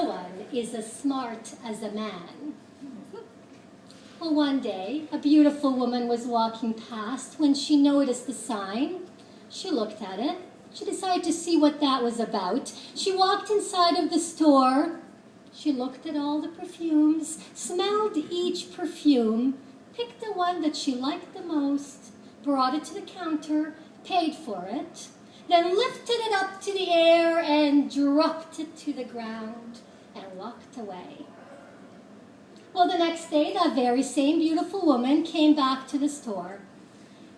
No one is as smart as a man. Well, one day, a beautiful woman was walking past. When she noticed the sign, she looked at it. She decided to see what that was about. She walked inside of the store. She looked at all the perfumes, smelled each perfume, picked the one that she liked the most, brought it to the counter, paid for it, then lifted it up to the air and dropped it to the ground and walked away. Well, the next day, that very same beautiful woman came back to the store.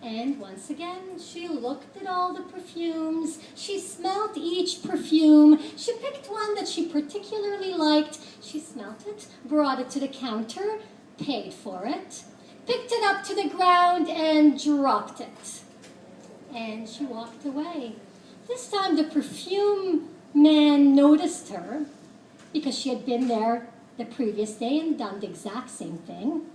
And once again, she looked at all the perfumes. She smelt each perfume. She picked one that she particularly liked. She smelt it, brought it to the counter, paid for it, picked it up to the ground, and dropped it. And she walked away. This time, the perfume man noticed her because she had been there the previous day and done the exact same thing.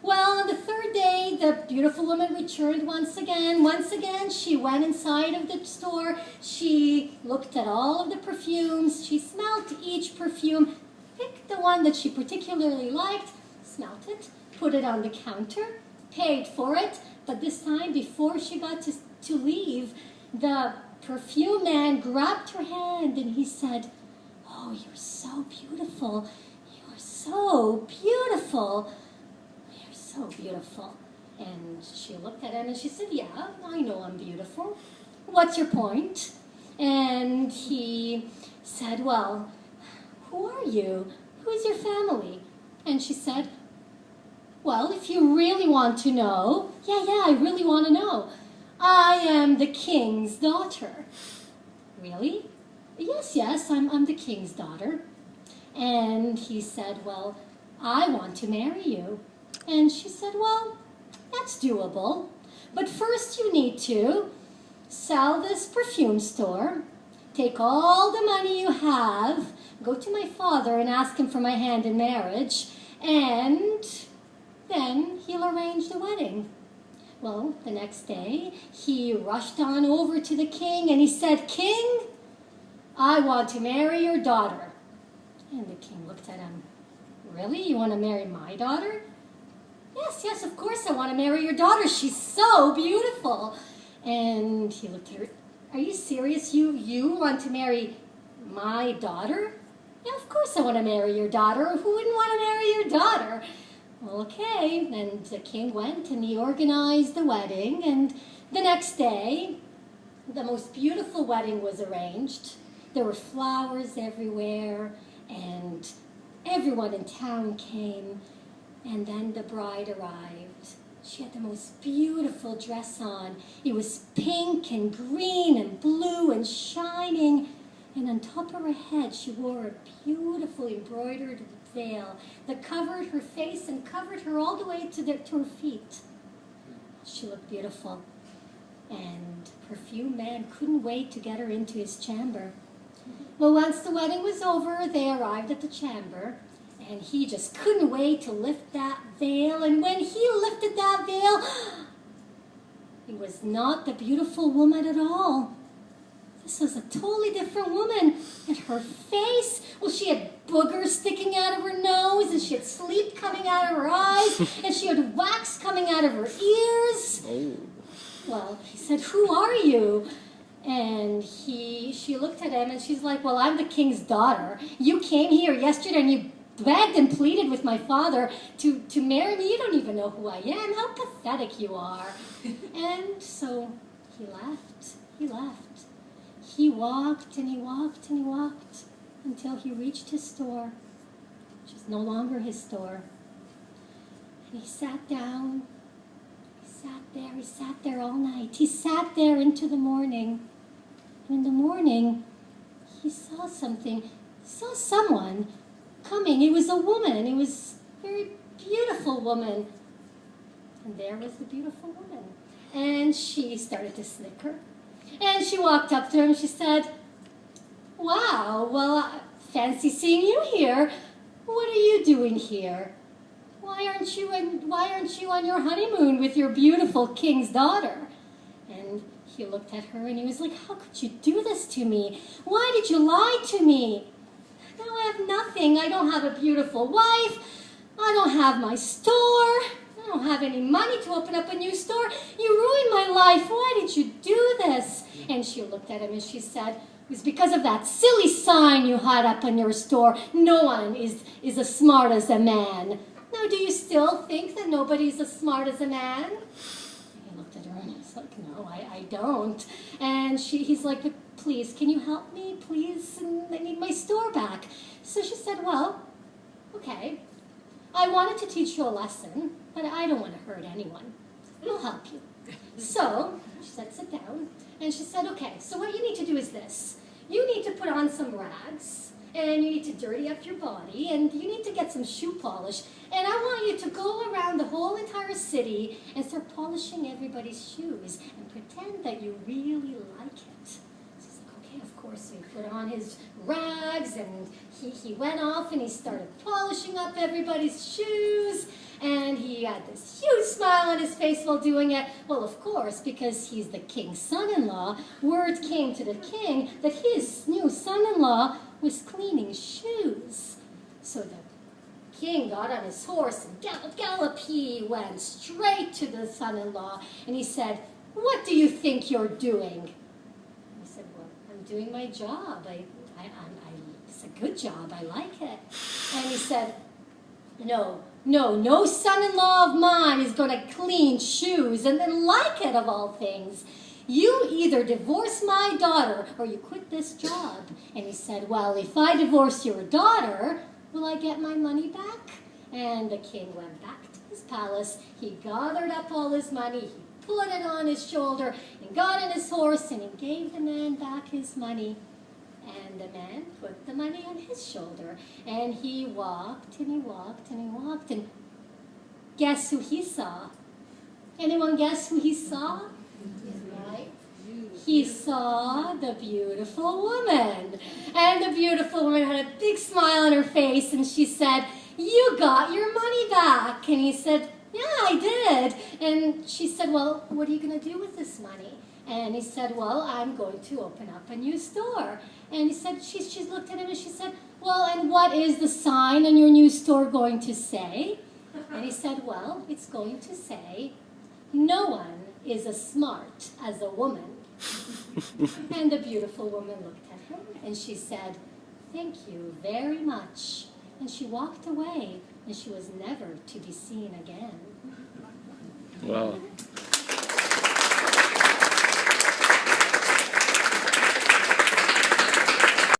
Well, on the third day, the beautiful woman returned once again. Once again, she went inside of the store. She looked at all of the perfumes. She smelt each perfume, picked the one that she particularly liked, smelt it, put it on the counter, paid for it. But this time, before she got to leave, the perfume man grabbed her hand and he said, "Oh, you're so beautiful. You're so beautiful. So beautiful." And she looked at him and she said, "Yeah, I know I'm beautiful. What's your point?" And he said, "Well, who are you? Who's your family?" And she said, "Well, if you really want to know, yeah, I really want to know. I am the king's daughter." "Really?" Yes, I'm the king's daughter." And he said, "Well, I want to marry you." And she said, "Well, that's doable. But first you need to sell this perfume store, take all the money you have, go to my father and ask him for my hand in marriage, and then he'll arrange the wedding." Well, the next day, he rushed on over to the king and he said, "King, I want to marry your daughter." And the king looked at him. "Really? You want to marry my daughter?" Yes, of course I want to marry your daughter. She's so beautiful." And he looked at her. "Are you serious? You want to marry my daughter?" "Yeah, of course I want to marry your daughter. Who wouldn't want to marry your daughter?" Well, okay. And the king went and he organized the wedding. And the next day, the most beautiful wedding was arranged. There were flowers everywhere and everyone in town came. And then the bride arrived. She had the most beautiful dress on. It was pink and green and blue and shining. And on top of her head, she wore a beautiful embroidered veil that covered her face and covered her all the way to her feet. She looked beautiful. And Perfume Man couldn't wait to get her into his chamber. Well, once the wedding was over, they arrived at the chamber. And he just couldn't wait to lift that veil. And when he lifted that veil, it was not the beautiful woman at all. This was a totally different woman. And her face, well, she had boogers sticking out of her nose, and she had sleep coming out of her eyes, and she had wax coming out of her ears. Oh. Well, he said, "Who are you?" And she looked at him, and she's like, "Well, I'm the king's daughter. You came here yesterday, and you begged and pleaded with my father to marry me. You don't even know who I am. How pathetic you are." And so he left. He walked and he walked and he walked until he reached his store, which is no longer his store. And he sat down. He sat there all night. He sat there into the morning. And in the morning, he saw something. He saw someone coming. It was a woman. It was a very beautiful woman. And there was the beautiful woman. And she started to snicker. And she walked up to him. She said, "Wow, well, I fancy seeing you here. What are you doing here? Why aren't you on your honeymoon with your beautiful king's daughter?" And he looked at her and he was like, "How could you do this to me? Why did you lie to me? Now I have nothing. I don't have a beautiful wife. I don't have my store. I don't have any money to open up a new store. You ruined my life. Why did you do this? And she looked at him and she said, it was because of that silly sign you had up in your store. No one is as smart as a man. Now, do you still think that nobody's as smart as a man? He looked at her and he's like, no, I don't. And he's like, but please, can you help me, please? I need my store back. So she said, well, okay. I wanted to teach you a lesson, but I don't want to hurt anyone. I'll help you. So she said, sit down. And she said, okay, so what you need to do is this. You need to put on some rags, and you need to dirty up your body, and you need to get some shoe polish. And I want you to go around the whole entire city and start polishing everybody's shoes and pretend that you really like it. So he's like, okay, of course. So he put on his rags, and he went off, and he started polishing up everybody's shoes. And he had this huge smile on his face while doing it. Well, of course, because he's the king's son-in-law, word came to the king that his new son-in-law was cleaning shoes. So the king got on his horse and gallop, he went straight to the son-in-law. And he said, what do you think you're doing? And he said, well, I'm doing my job. It's a good job. I like it. And he said, no son-in-law of mine is going to clean shoes and then like it of all things. You either divorce my daughter or you quit this job. And he said, well, if I divorce your daughter, will I get my money back? And the king went back to his palace. He gathered up all his money. He put it on his shoulder and got on his horse and he gave the man back his money. And the man put the money on his shoulder, and he walked, and he walked, and he walked, and guess who he saw? Anyone guess who he saw? Right? He saw the beautiful woman. And the beautiful woman had a big smile on her face, and she said, you got your money back. And he said, yeah, I did. And she said, well, what are you going to do with this money? And he said, well, I'm going to open up a new store. And he said, she looked at him and she said, well, and what is the sign on your new store going to say? And he said, well, it's going to say, no one is as smart as a woman. And the beautiful woman looked at him and she said, thank you very much. And she walked away and she was never to be seen again. Wow.